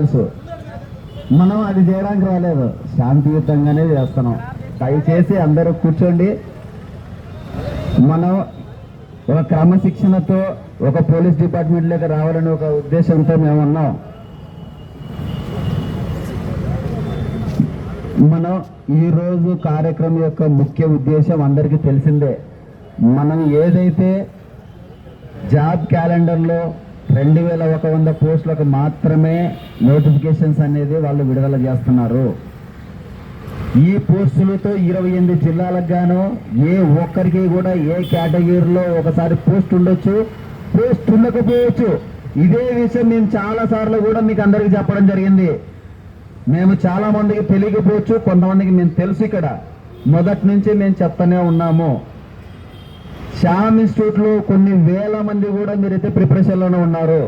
తెలుసు. మనం అది చేయడానికి రాలేదు, శాంతియుతంగానే చేస్తున్నాం. దయచేసి అందరూ కూర్చోండి. మనం ఒక క్రమశిక్షణతో ఒక పోలీస్ డిపార్ట్మెంట్లోకి రావాలని ఒక ఉద్దేశంతో మేము ఉన్నాం. మనం ఈరోజు కార్యక్రమం యొక్క ముఖ్య ఉద్దేశం అందరికీ తెలిసిందే. మనం ఏదైతే జాబ్ క్యాలెండర్లో 2100 పోస్టులకు మాత్రమే నోటిఫికేషన్స్ అనేది వాళ్ళు విడుదల చేస్తున్నారు. ఈ పోస్టులతో 28 జిల్లాలకు గాను ఏ ఒక్కరికి కూడా ఏ కేటగిరీలో ఒకసారి పోస్ట్ ఉండొచ్చు, పోస్ట్ ఉండకపోవచ్చు. ఇదే విషయం మేము చాలా సార్లు కూడా మీకు అందరికీ చెప్పడం జరిగింది. మేము చాలా మందికి తెలియకపోవచ్చు, కొంతమందికి మేము తెలుసు. ఇక్కడ మొదటి నుంచి మేము చెప్తానే ఉన్నాము. శ్యామ్ ఇన్స్టిట్యూట్లో కొన్ని వేల మంది కూడా మీరైతే ప్రిపరేషన్లోనే ఉన్నారు.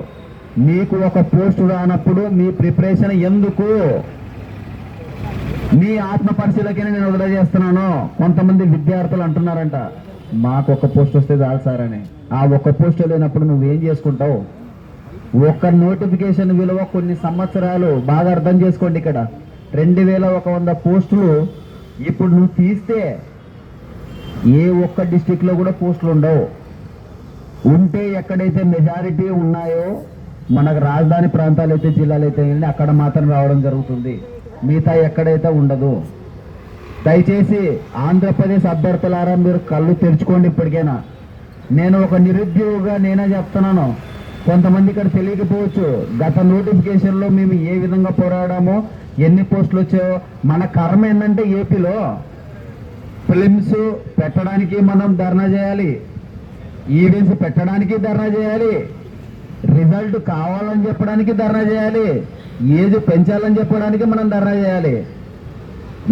మీకు ఒక పోస్ట్ రానప్పుడు మీ ప్రిపరేషన్ ఎందుకు? మీ ఆత్మ పరిశీలకనే నేను వదిలేస్తున్నాను. కొంతమంది విద్యార్థులు అంటున్నారంట, మాకు ఒక పోస్ట్ వస్తే చాలు సార్ అని. ఆ ఒక్క పోస్ట్ లేనప్పుడు నువ్వేం చేసుకుంటావు? ఒక్క నోటిఫికేషన్ విలువ కొన్ని సంవత్సరాలు. బాగా అర్థం చేసుకోండి. ఇక్కడ 2100 పోస్టులు ఇప్పుడు నువ్వు తీస్తే ఏ ఒక్క డిస్టిక్లో కూడా పోస్టులు ఉండవు. ఉంటే ఎక్కడైతే మెజారిటీ ఉన్నాయో మనకు రాజధాని ప్రాంతాలు అయితే జిల్లాలు అయితే అక్కడ మాత్రం రావడం జరుగుతుంది. మిగతా ఎక్కడైతే ఉండదు. దయచేసి ఆంధ్రప్రదేశ్ అభ్యర్థులారా మీరు కళ్ళు తెరుచుకోండి. ఇప్పటికైనా నేను ఒక నిరుద్యోగిగా నేనే చెప్తున్నాను. కొంతమంది ఇక్కడ తెలియకపోవచ్చు. గత నోటిఫికేషన్లో మేము ఏ విధంగా పోరాడామో, ఎన్ని పోస్టులు వచ్చాయో. మన కర్మ ఏంటంటే ఏపీలో ఫిలిమ్స్ పెట్టడానికి మనం ధర్నా చేయాలి, ఈవెంట్స్ పెట్టడానికి ధర్నా చేయాలి, రిజల్ట్ కావాలని చెప్పడానికి ధర్నా చేయాలి, ఏజ్ పెంచాలని చెప్పడానికి మనం ధర్నా చేయాలి.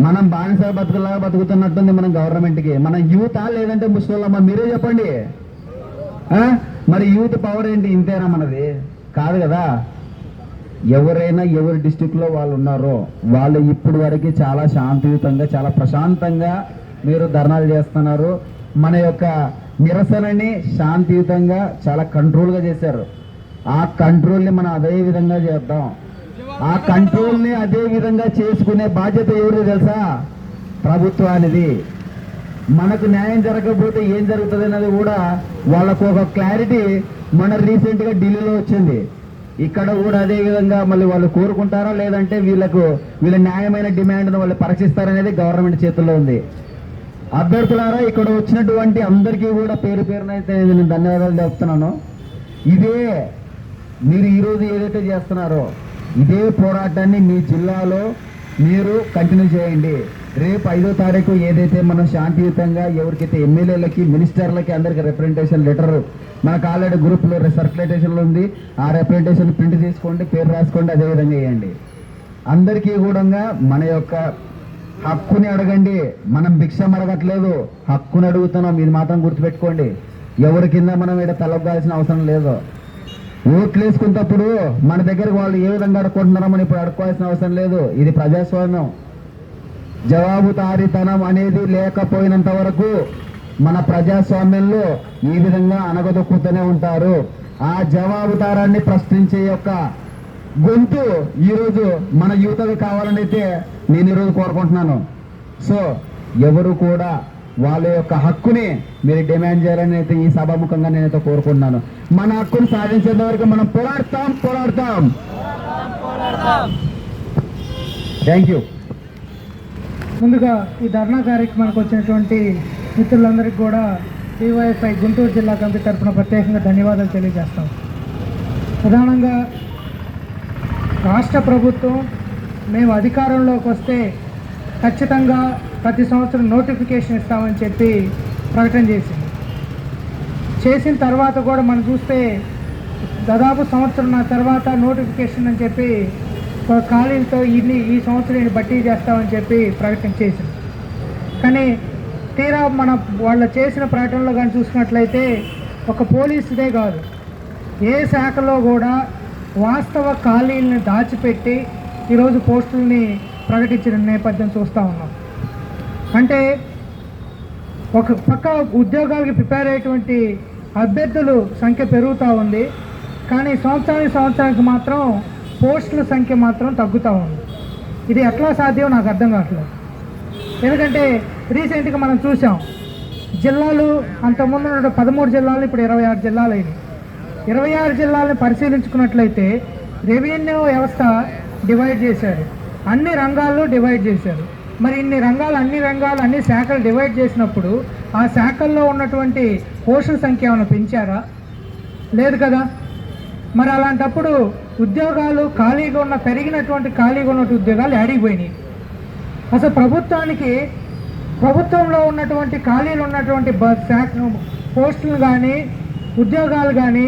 మనం బానిస బతుకులాగా బతుకుతున్నట్టుంది మన గవర్నమెంట్కి. మన యూతా లేదంటే ముస్లింలమ్మ? మీరే చెప్పండి. మరి యూత్ పవర్ ఏంటి? ఇంతేనా మనది? కాదు కదా. ఎవరైనా ఎవరి డిస్టిక్లో వాళ్ళు ఉన్నారో వాళ్ళు ఇప్పుడు వరకు చాలా శాంతియుతంగా చాలా ప్రశాంతంగా మీరు ధర్నాలు చేస్తున్నారు. మన యొక్క నిరసనని శాంతియుతంగా చాలా కంట్రోల్గా చేశారు. ఆ కంట్రోల్ని మనం అదే విధంగా చేద్దాం. ఆ కంట్రోల్ని అదే విధంగా చేసుకునే బాధ్యత ఎవరిది తెలుసా? ప్రభుత్వానిది. మనకు న్యాయం జరగకపోతే ఏం జరుగుతుంది అన్నది కూడా వాళ్ళకు ఒక క్లారిటీ మన రీసెంట్గా ఢిల్లీలో వచ్చింది. ఇక్కడ కూడా అదే విధంగా మళ్ళీ వాళ్ళు కోరుకుంటారా లేదంటే వీళ్ళ న్యాయమైన డిమాండ్ను వాళ్ళు పరీక్షిస్తారనేది గవర్నమెంట్ చేతుల్లో ఉంది. అభ్యర్థులారా, ఇక్కడ వచ్చినటువంటి అందరికీ కూడా పేరు పేరునైతే నేను ధన్యవాదాలు చెప్తున్నాను. ఇదే మీరు ఈరోజు ఏదైతే చేస్తున్నారో ఇదే పోరాటాన్ని మీ జిల్లాలో మీరు కంటిన్యూ చేయండి. రేపు 5వ తారీఖు ఏదైతే మనం శాంతియుతంగా ఎవరికైతే ఎమ్మెల్యేలకి మినిస్టర్లకి అందరికి రిప్రజెంటేషన్ లెటర్ మనకు ఆల్రెడీ గ్రూప్లో సర్క్యులేటేషన్లో ఉంది. ఆ రిప్రజెంటేషన్ ప్రింట్ తీసుకోండి, పేరు రాసుకోండి, అదేవిధంగా వేయండి. అందరికీ కూడా మన యొక్క హక్కుని అడగండి. మనం భిక్షం అడగట్లేదు, హక్కుని అడుగుతున్నాం. ఇది మాత్రం గుర్తుపెట్టుకోండి. ఎవరి కింద మనం ఇక్కడ తలొగ్గాల్సిన అవసరం లేదు. ఓట్లు వేసుకున్నప్పుడు మన దగ్గరకు వాళ్ళు ఏ విధంగా అడుక్కుంటున్నారో మనం ఇప్పుడు అడుక్కోవాల్సిన అవసరం లేదు. ఇది ప్రజాస్వామ్యం. జవాబుదారీతనం అనేది లేకపోయినంత వరకు మన ప్రజాస్వామ్యంలో ఈ విధంగా అనగదొక్కుతూనే ఉంటారు. ఆ జవాబుదారాన్ని ప్రశ్నించే యొక్క గొంతు ఈరోజు మన యువతకు కావాలని అయితే నేను ఈరోజు కోరుకుంటున్నాను. సో ఎవరు కూడా వాళ్ళ యొక్క హక్కుని మీరు డిమాండ్ చేయాలని అయితే ఈ సభాముఖంగా నేనైతే కోరుకుంటున్నాను. మన హక్కును సాధించేంత వరకు మనం పోరాడతాం. Thank you. ముందుగా ఈ ధర్నా కార్యక్రమానికి వచ్చినటువంటి మిత్రులందరికీ కూడా టీవైఎఫ్ఐ గుంటూరు జిల్లా కమిటీ తరఫున ప్రత్యేకంగా ధన్యవాదాలు తెలియజేస్తాం. ప్రధానంగా రాష్ట్ర ప్రభుత్వం మేము అధికారంలోకి వస్తే ఖచ్చితంగా ప్రతి సంవత్సరం నోటిఫికేషన్ ఇస్తామని చెప్పి ప్రకటన చేసిన తర్వాత కూడా మనం చూస్తే దాదాపు సంవత్సరం తర్వాత నోటిఫికేషన్ అని చెప్పి ఖాళీలతో ఈ సంవత్సరం భర్తీ చేస్తామని చెప్పి ప్రకటన చేసింది. కానీ తీరా వాళ్ళు చేసిన ప్రకటనలో కానీ చూసుకున్నట్లయితే ఒక పోలీసుదే కాదు, ఏ శాఖలో కూడా వాస్తవ ఖాళీలను దాచిపెట్టి ఈరోజు పోస్టుల్ని ప్రకటించిన నేపథ్యం చూస్తూ ఉన్నాం. అంటే ఒక పక్క ఉద్యోగాలకి ప్రిపేర్ అయ్యేటువంటి అభ్యర్థులు సంఖ్య పెరుగుతూ ఉంది. కానీ సంవత్సరానికి మాత్రం పోస్టుల సంఖ్య మాత్రం తగ్గుతూ ఉంది. ఇది ఎట్లా సాధ్యం నాకు అర్థం కావట్లేదు. ఎందుకంటే రీసెంట్గా మనం చూసాం, జిల్లాలు అంతకుముందు 13 జిల్లాలు ఇప్పుడు 26 జిల్లాలు అయినాయి. 26 జిల్లాలను పరిశీలించుకున్నట్లయితే రెవెన్యూ వ్యవస్థ డివైడ్ చేశారు, అన్ని రంగాల్లో డివైడ్ చేశారు. మరి అన్ని రంగాలు అన్ని శాఖలు డివైడ్ చేసినప్పుడు ఆ శాఖల్లో ఉన్నటువంటి పోస్టుల సంఖ్య ఏమైనా పెంచారా? లేదు కదా. మరి అలాంటప్పుడు ఉద్యోగాలు పెరిగినటువంటి ఖాళీగా ఉన్నటువంటి ఉద్యోగాలు ఆడిపోయినాయి. అసలు ప్రభుత్వంలో ఉన్నటువంటి ఖాళీలు ఉన్నటువంటి పోస్టులు కానీ ఉద్యోగాలు కానీ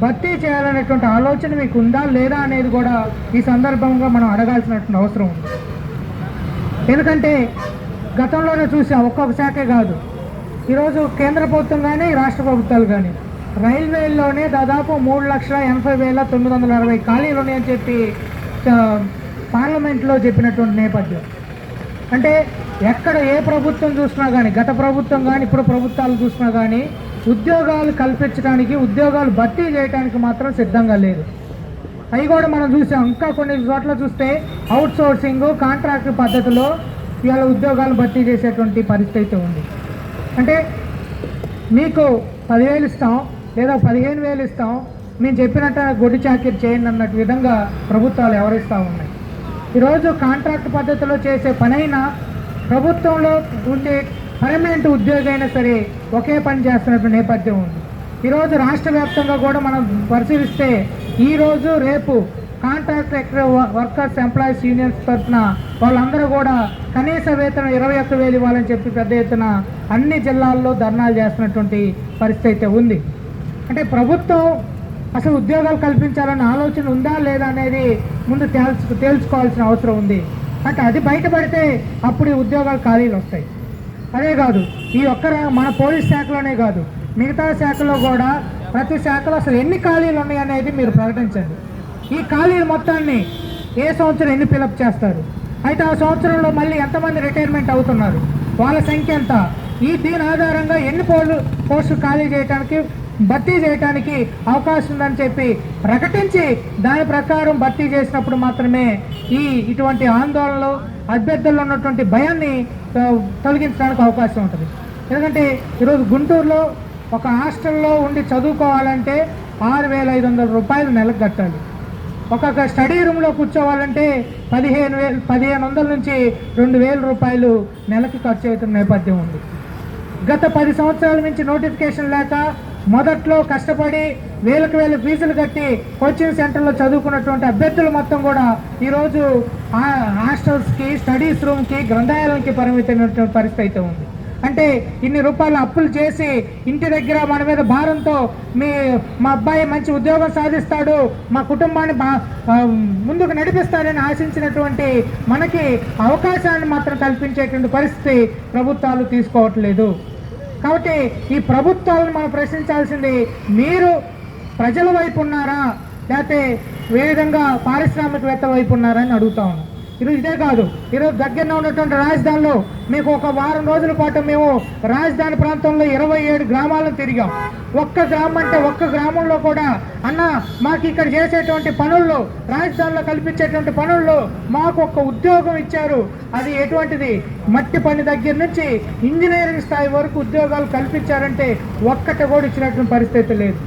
భర్తీ చేయాలనేటువంటి ఆలోచన మీకు ఉందా లేదా అనేది కూడా ఈ సందర్భంగా మనం అడగాల్సినటువంటి అవసరం ఉంది. ఎందుకంటే గతంలోనే చూసాం, ఒక్కొక్క శాఖే కాదు, ఈరోజు కేంద్ర ప్రభుత్వం కానీ రాష్ట్ర ప్రభుత్వాలు కానీ రైల్వేల్లోనే దాదాపు 3,80,960 ఖాళీలు ఉన్నాయని చెప్పి పార్లమెంట్లో చెప్పినటువంటి నేపథ్యం. అంటే ఎక్కడ ఏ ప్రభుత్వం చూసినా కానీ, గత ప్రభుత్వం కానీ ఇప్పుడు ప్రభుత్వాలు చూసినా కానీ ఉద్యోగాలు కల్పించడానికి, ఉద్యోగాలు భర్తీ చేయడానికి మాత్రం సిద్ధంగా లేదు. అవి కూడా మనం చూసాం. ఇంకా కొన్ని చోట్ల చూస్తే అవుట్ సోర్సింగ్, కాంట్రాక్ట్ పద్ధతిలో ఇవాళ ఉద్యోగాలు భర్తీ చేసేటువంటి పరిస్థితి ఉంది. అంటే మీకు 10,000 ఇస్తాం లేదా 15,000 ఇస్తాం, మేము చెప్పినట్టు గొడ్డు చాకిరి చేయండి అన్నట్టు విధంగా ప్రభుత్వాలు ఎవరిస్తూ ఉన్నాయి. ఈరోజు కాంట్రాక్ట్ పద్ధతిలో చేసే పనైనా, ప్రభుత్వంలో ఉండే పర్మనెంట్ ఉద్యోగి అయినా సరే ఒకే పని చేస్తున్నటువంటి నేపథ్యం ఉంది. ఈరోజు రాష్ట్ర వ్యాప్తంగా కూడా మనం పరిశీలిస్తే ఈరోజు రేపు కాంట్రాక్ట్ వర్కర్స్ ఎంప్లాయీస్ యూనియన్స్ తరఫున వాళ్ళందరూ కూడా కనీస వేతనం 21,000 ఇవ్వాలని చెప్పి పెద్ద ఎత్తున అన్ని జిల్లాల్లో ధర్నాలు చేస్తున్నటువంటి పరిస్థితి అయితే ఉంది. అంటే ప్రభుత్వం అసలు ఉద్యోగాలు కల్పించాలన్న ఆలోచన ఉందా లేదా అనేది ముందు తేల్చుకోవాల్సిన అవసరం ఉంది. అంటే అది బయటపడితే అప్పుడు ఈ ఉద్యోగాలు ఖాళీలు వస్తాయి. అదే కాదు, ఈ మన పోలీస్ శాఖలోనే కాదు, మిగతా శాఖలో కూడా ప్రతి శాఖలో అసలు ఎన్ని ఖాళీలు ఉన్నాయి అనేది మీరు ప్రకటించండి. ఈ ఖాళీలు మొత్తాన్ని ఏ సంవత్సరం ఎన్ని ఫిలప్ చేస్తారు, అయితే ఆ సంవత్సరంలో మళ్ళీ ఎంతమంది రిటైర్మెంట్ అవుతున్నారు, వాళ్ళ సంఖ్య ఎంత, దీని ఆధారంగా ఎన్ని పోస్టులు ఖాళీ చేయడానికి, భర్తీ చేయడానికి అవకాశం ఉందని చెప్పి ప్రకటించి దాని ప్రకారం భర్తీ చేసినప్పుడు మాత్రమే ఇటువంటి ఆందోళనలు, అభ్యర్థుల్లో ఉన్నటువంటి భయాన్ని తొలగించడానికి అవకాశం ఉంటుంది. ఎందుకంటే ఈరోజు గుంటూరులో ఒక హాస్టల్లో ఉండి చదువుకోవాలంటే 6,500 రూపాయలు నెలకు కట్టాలి. ఒక్కొక్క స్టడీ రూమ్లో కూర్చోవాలంటే 1,500 నుంచి 2,000 రూపాయలు నెలకి ఖర్చు అవుతున్న నేపథ్యం ఉంది. గత 10 సంవత్సరాల నుంచి నోటిఫికేషన్ లేక మొదట్లో కష్టపడి వేలకు ఫీజులు కట్టి కోచింగ్ సెంటర్లో చదువుకున్నటువంటి అభ్యర్థులు మొత్తం కూడా ఈరోజు హాస్టల్స్కి, స్టడీస్ రూమ్కి, గ్రంథాలయాలకి పరిమితమైనటువంటి పరిస్థితి అయితే ఉంది. అంటే ఇన్ని రూపాయలు అప్పులు చేసి ఇంటి దగ్గర మన మీద భారంతో మా అబ్బాయి మంచి ఉద్యోగం సాధిస్తాడు, మా కుటుంబాన్ని ముందుకు నడిపిస్తాడని ఆశించినటువంటి మనకి అవకాశాన్ని మాత్రం కల్పించేటువంటి పరిస్థితి ప్రభుత్వాలు తీసుకోవట్లేదు. కాబట్టి ఈ ప్రభుత్వాలను మనం ప్రశ్నించాల్సింది, మీరు ప్రజల వైపు ఉన్నారా లేకపోతే ఏ విధంగా పారిశ్రామికవేత్త వైపు ఉన్నారా అని అడుగుతా ఉన్నాం. ఈరోజు ఇదే కాదు, ఈరోజు దగ్గరలో ఉన్నటువంటి రాజధానిలో మీకు ఒక వారం రోజుల పాటు మేము రాజధాని ప్రాంతంలో 27 గ్రామాలను తిరిగాం. ఒక్క గ్రామంలో కూడా అన్న మాకు ఇక్కడ చేసేటువంటి పనుల్లో, రాజధానిలో కల్పించేటువంటి పనుల్లో మాకు ఒక్క ఉద్యోగం ఇచ్చారు, అది ఎటువంటిది, మట్టి పని దగ్గర నుంచి ఇంజనీరింగ్ స్థాయి వరకు ఉద్యోగాలు కల్పించారంటే ఒక్కటి కూడా ఇచ్చినటువంటి పరిస్థితి లేదు.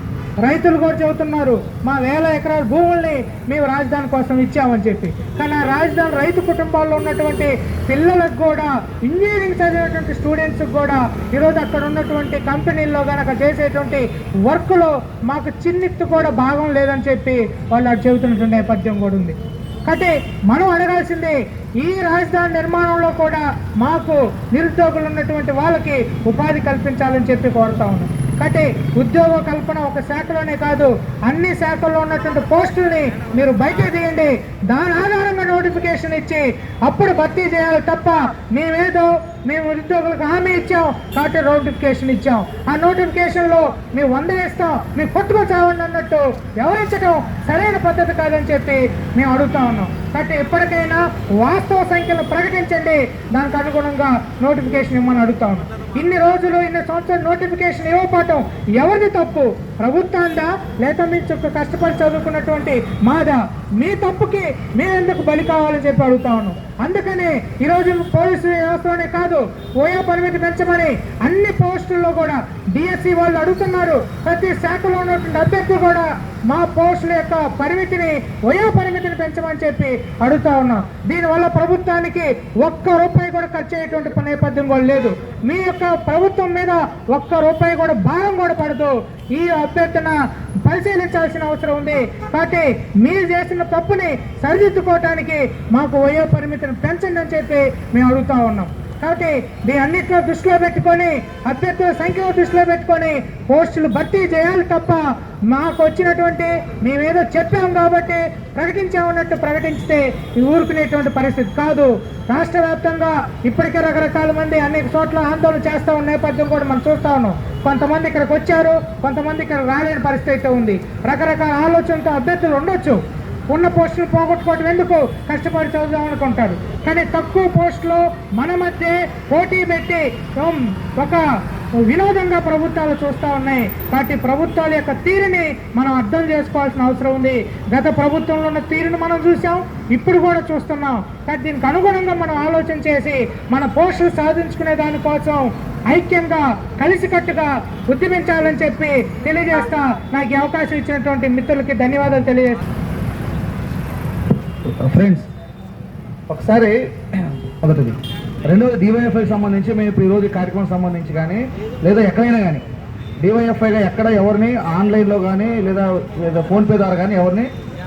రైతులు కూడా చెబుతున్నారు, మా 1,000 ఎకరాల భూముల్ని మేము రాజధాని కోసం ఇచ్చామని చెప్పి. కానీ ఆ రాజధాని రైతు కుటుంబాల్లో ఉన్నటువంటి పిల్లలకు కూడా, ఇంజనీరింగ్ చదివేటువంటి స్టూడెంట్స్కి కూడా ఈరోజు అక్కడ ఉన్నటువంటి కంపెనీల్లో కనుక చేసేటువంటి వర్క్లో మాకు చిన్నిత్తు కూడా భాగం లేదని చెప్పి వాళ్ళు అటు చెబుతున్నటువంటి నేపథ్యం కూడా ఉంది. కాబట్టి మనం అడగాల్సిందే, ఈ రాజధాని నిర్మాణంలో కూడా మాకు నిరుద్యోగులు ఉన్నటువంటి వాళ్ళకి ఉపాధి కల్పించాలని చెప్పి కోరుతా ఉన్నాం. కాబట్టి ఉద్యోగ కల్పన ఒక శాఖలోనే కాదు, అన్ని శాఖల్లో ఉన్నటువంటి పోస్టుల్ని మీరు బయటకు తీయండి, దాని ఆధారంగా నోటిఫికేషన్ ఇచ్చి అప్పుడు భర్తీ చేయాలి తప్ప మేము ఉద్యోగులకు హామీ ఇచ్చాం కాబట్టి నోటిఫికేషన్ ఇచ్చాం, ఆ నోటిఫికేషన్లో మేము 100 ఇస్తాం, మేము కొట్టుకొచ్చామండి అన్నట్టు వ్యవహరించడం సరైన పద్ధతి కాదని చెప్పి మేము అడుగుతా ఉన్నాం. కాబట్టి ఎప్పటికైనా వాస్తవ సంఖ్యను ప్రకటించండి, దానికి అనుగుణంగా నోటిఫికేషన్ ఇవ్వమని అడుగుతా ఉన్నాం. ఇన్ని రోజులు ఇన్ని సంవత్సరాలు నోటిఫికేషన్ ఇవ్వకపోవటం ఎవరిది తప్పు? ప్రభుత్వాందా లేక మీ చుట్టూ కష్టపడి చదువుకున్నటువంటి మాదా? మీ తప్పుకి మేమెందుకు బలి కావాలని చెప్పి అడుగుతా ఉన్నాం. అందుకని ఈరోజు పోలీసు వ్యవస్థలోనే కాదు, ఓయా పరిమితి పెంచమని అన్ని పోస్టుల్లో కూడా డిఎస్సి వాళ్ళు అడుగుతున్నారు. ప్రతి శాఖలో ఉన్నటువంటి అభ్యర్థులు కూడా మా పోస్టుల యొక్క పరిమితిని, ఓయా పరిమితిని పెంచమని చెప్పి అడుగుతా ఉన్నాం. దీనివల్ల ప్రభుత్వానికి ఒక్క రూపాయి కూడా ఖర్చు అయ్యేటువంటి నేపథ్యం కూడా లేదు. మీ యొక్క ప్రభుత్వం మీద ఒక్క రూపాయి కూడా భారం కూడా పడదు. ఈ అభ్యర్థన పరిశీలించాల్సిన అవసరం ఉంది. కాబట్టి మీరు చేసిన తప్పుని సరిదిద్దుకోవటానికి మాకు వయో పరిమితిని పెంచండి అని చెప్పి మేము అడుగుతా ఉన్నాం. కాబట్టి దీని అన్నింటిలో దృష్టిలో పెట్టుకొని, అభ్యర్థుల సంఖ్యను దృష్టిలో పెట్టుకొని పోస్టులు భర్తీ చేయాలి తప్ప మాకు వచ్చినటువంటి మేమేదో చెప్పాం కాబట్టి ప్రకటించామన్నట్టు ప్రకటించితే ఊరుకునేటువంటి పరిస్థితి కాదు. రాష్ట్ర వ్యాప్తంగా ఇప్పటికే రకరకాల మంది అనేక చోట్ల ఆందోళన చేస్తూ ఉన్న నేపథ్యం కూడా మనం చూస్తా ఉన్నాం. కొంతమంది ఇక్కడికి వచ్చారు, కొంతమంది ఇక్కడ రాలేని పరిస్థితి అయితే ఉంది. రకరకాల ఆలోచనతో అభ్యర్థులు ఉండొచ్చు. ఉన్న పోస్టులు పోగొట్టుకోవడం ఎందుకు, కష్టపడి చదువుదాం అనుకుంటారు. కానీ తక్కువ పోస్టులో మన మధ్య పోటీ పెట్టి ఒక వినోదంగా ప్రభుత్వాలు చూస్తూ ఉన్నాయి. కాబట్టి ప్రభుత్వాల యొక్క తీరుని మనం అర్థం చేసుకోవాల్సిన అవసరం ఉంది. గత ప్రభుత్వంలో ఉన్న తీరుని మనం చూసాం, ఇప్పుడు కూడా చూస్తున్నాం. కాబట్టి దీనికి అనుగుణంగా మనం ఆలోచన చేసి మన పోస్టులు సాధించుకునే దానికోసం ఐక్యంగా కలిసికట్టుగా ఉద్యమించాలని చెప్పి తెలియజేస్తా. నాకు ఈ అవకాశం ఇచ్చినటువంటి మిత్రులకి ధన్యవాదాలు తెలియజేస్తాను. ఫ్రెండ్స్, ఒకసారి మొదటిది, రెండవది డివైఎఫ్ఐకి సంబంధించి మేము ఇప్పుడు ఈరోజు కార్యక్రమం సంబంధించి కానీ లేదా ఎక్కడైనా కానీ డివైఎఫ్ఐగా ఎక్కడ ఎవరిని ఆన్లైన్లో కానీ లేదా ఫోన్పే ద్వారా కానీ ఎవరిని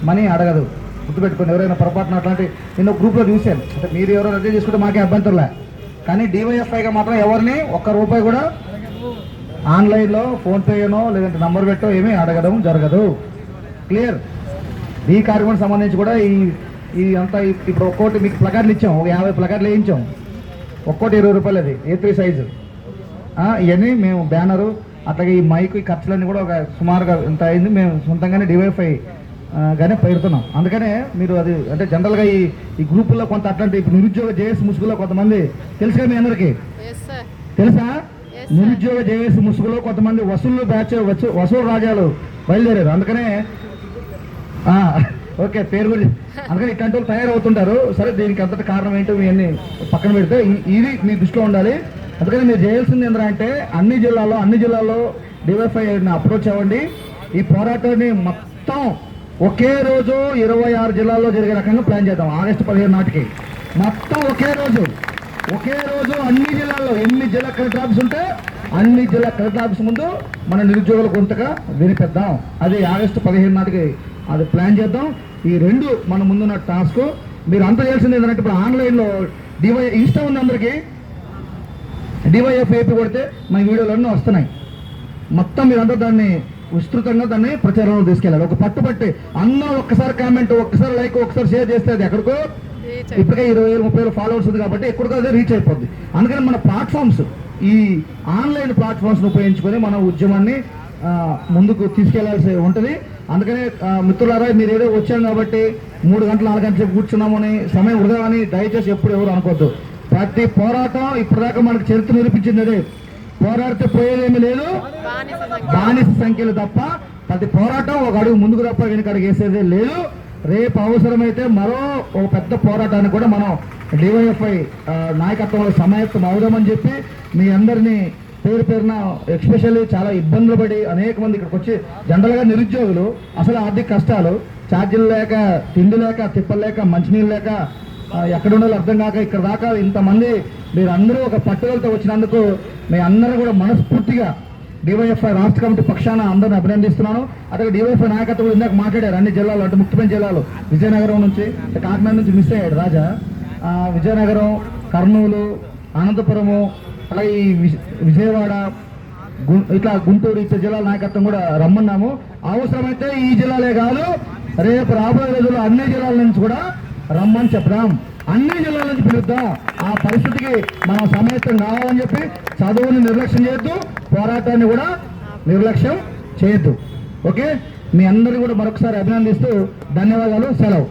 మనీ అడగదు. గుర్తుపెట్టుకుని ఎవరైనా పొరపాటున అట్లాంటి నేను గ్రూప్లో చూశాను. అంటే మీరు ఎవరైనా అర్థం చేసుకుంటే మాకే అభ్యంతరంలే. కానీ డివైఎఫ్ఐగా మాత్రం ఎవరిని ఒక్క రూపాయి కూడా ఆన్లైన్లో ఫోన్పేనో లేదంటే నంబర్ పెట్టో ఏమీ అడగడం జరగదు. క్లియర్? ఈ కార్యక్రమం సంబంధించి కూడా ఈ అంతా ఇప్పుడు ఒక్కోటి మీకు ప్లకార్డులు ఇచ్చాం, ఒక 50 ప్లకార్డులు వేయించాం. ఒక్కోటి 20 రూపాయలు, అది A3 సైజు. ఇవన్నీ మేము బ్యానరు అట్లాగే ఈ మైక్, ఈ ఖర్చులన్నీ కూడా ఒక సుమారుగా ఇంత అయింది. మేము సొంతంగానే డివైఎఫ్ఐ గానే పెడుతున్నాం. అందుకనే మీరు అది అంటే జనరల్గా ఈ గ్రూపుల్లో కొంత అట్లాంటి ఇప్పుడు నిరుద్యోగ జేఎస్ ముసుగులో కొంతమంది తెలుసుగా మీ అందరికీ తెలుసా? నిరుద్యోగ జేఎస్ ముసుగులో కొంతమంది వసూలు బ్యాచ్ వసూలు రాజాలు బయలుదేరారు. అందుకనే ఓకే పేరు గురించి అందుకని ఇట్లాంటి వాళ్ళు తయారవుతుంటారు. సరే, దీనికి అంతటి కారణం ఏంటో మీ అన్ని పక్కన పెడితే ఇది మీ దృష్టిలో ఉండాలి. అందుకని మీరు చేయాల్సింది ఏంటంటే అన్ని జిల్లాల్లో డివైఎఫ్ఐని అప్రోచ్ అవ్వండి. ఈ పోరాటాన్ని మొత్తం ఒకే రోజు 26 జిల్లాల్లో జరిగే రకంగా ప్లాన్ చేద్దాం. ఆగస్టు 15 నాటికి మొత్తం ఒకే రోజు అన్ని జిల్లాల్లో ఎన్ని జిల్లా కలెక్టర్ ఆఫీస్ ఉంటే అన్ని జిల్లా కలెక్టర్ ఆఫీస్ ముందు మన నిరుద్యోగుల గొంతుగా వినిపిద్దాం. అది ఆగస్టు 15 నాటికి అది ప్లాన్ చేద్దాం. ఈ రెండు మన ముందున్న టాస్క్. మీరు అంతా చేయాల్సింది ఏంటంటే ఇప్పుడు ఆన్లైన్లో ఇష్టం ఉంది అందరికీ, డివైఎఫ్ ఏపీ కొడితే మన వీడియోలన్నీ వస్తున్నాయి. మొత్తం మీరంతా దాన్ని విస్తృతంగా దాన్ని ప్రచారంలో తీసుకెళ్ళాలి. ఒక పట్టుబట్టి అందరూ ఒక్కసారి కామెంట్, ఒక్కసారి లైక్, ఒక్కసారి షేర్ చేస్తే అది ఎక్కడికో ఇప్పటికే 20,000-30,000 ఫాలోవర్స్ ఉంది కాబట్టి ఎక్కడికో అదే రీచ్ అయిపోద్ది. అందుకని మన ప్లాట్ఫామ్స్, ఈ ఆన్లైన్ ప్లాట్ఫామ్స్ని ఉపయోగించుకొని మన ఉద్యమాన్ని ముందుకు తీసుకెళ్లాల్సి ఉంటుంది. అందుకనే మిత్రులారా, మీరు ఏదో వచ్చాం కాబట్టి 3 గంటలు 4 గంటలు కూర్చున్నామని సమయం వృధా అని దయచేసి ఎప్పుడు ఎవరు అనుకోవద్దు. ప్రతి పోరాటం ఇప్పటిదాకా మనకు చరిత్ర నిరూపించింది అదే. పోరాడితే పోయేదేమీ లేదు, బానిస సంఖ్యలు తప్ప. ప్రతి పోరాటం ఒక అడుగు ముందుకు తప్ప వెనుక అడుగు వేసేదే లేదు. రేపు అవసరమైతే మరో ఒక పెద్ద పోరాటాన్ని కూడా మనం డివైఎఫ్ఐ నాయకత్వంలో సమాయత్తం అవుదామని చెప్పి మీ అందరినీ పేరున ఎస్పెషల్లీ చాలా ఇబ్బందులు పడి అనేక మంది ఇక్కడికి వచ్చి జనరల్గా నిరుద్యోగులు అసలు ఆర్థిక కష్టాలు, ఛార్జీలు లేక, తిండి లేక, తిప్పలు లేక, మంచినీళ్ళు లేక ఎక్కడ ఉండాలో అర్థం కాక ఇక్కడ దాకా ఇంతమంది మీరు అందరూ ఒక పట్టుదలతో వచ్చినందుకు మీ అందరూ కూడా మనస్ఫూర్తిగా డివైఎఫ్ఐ రాష్ట్ర కమిటీ పక్షాన అందరిని అభినందిస్తున్నాను. అట్లాగే డివైఎఫ్ఐ నాయకత్వం ఇందాక మాట్లాడారు అన్ని జిల్లాలు, అంటే ముఖ్యమైన జిల్లాలు విజయనగరం నుంచి, కాకినాడ నుంచి మిస్ అయ్యాడు రాజా, విజయనగరం, కర్నూలు, అనంతపురము, అలాగే ఈ విజయవాడ, ఇట్లా గుంటూరు, ఇతర జిల్లాల నాయకత్వం కూడా రమ్మన్నాము. అవసరమైతే ఈ జిల్లాలే కాదు, రేపు రాబోయే రోజుల్లో అన్ని జిల్లాల నుంచి కూడా రమ్మని చెప్దాం. అన్ని జిల్లాల నుంచి పిలుద్దాం. ఆ పరిస్థితికి మనం సమాయత్తం కావాలని చెప్పి చదువుని నిర్లక్ష్యం చేయొద్దు, పోరాటాన్ని కూడా నిర్లక్ష్యం చేయొద్దు. ఓకే, మీ అందరినీ కూడా మరొకసారి అభినందిస్తూ ధన్యవాదాలు. సెలవు.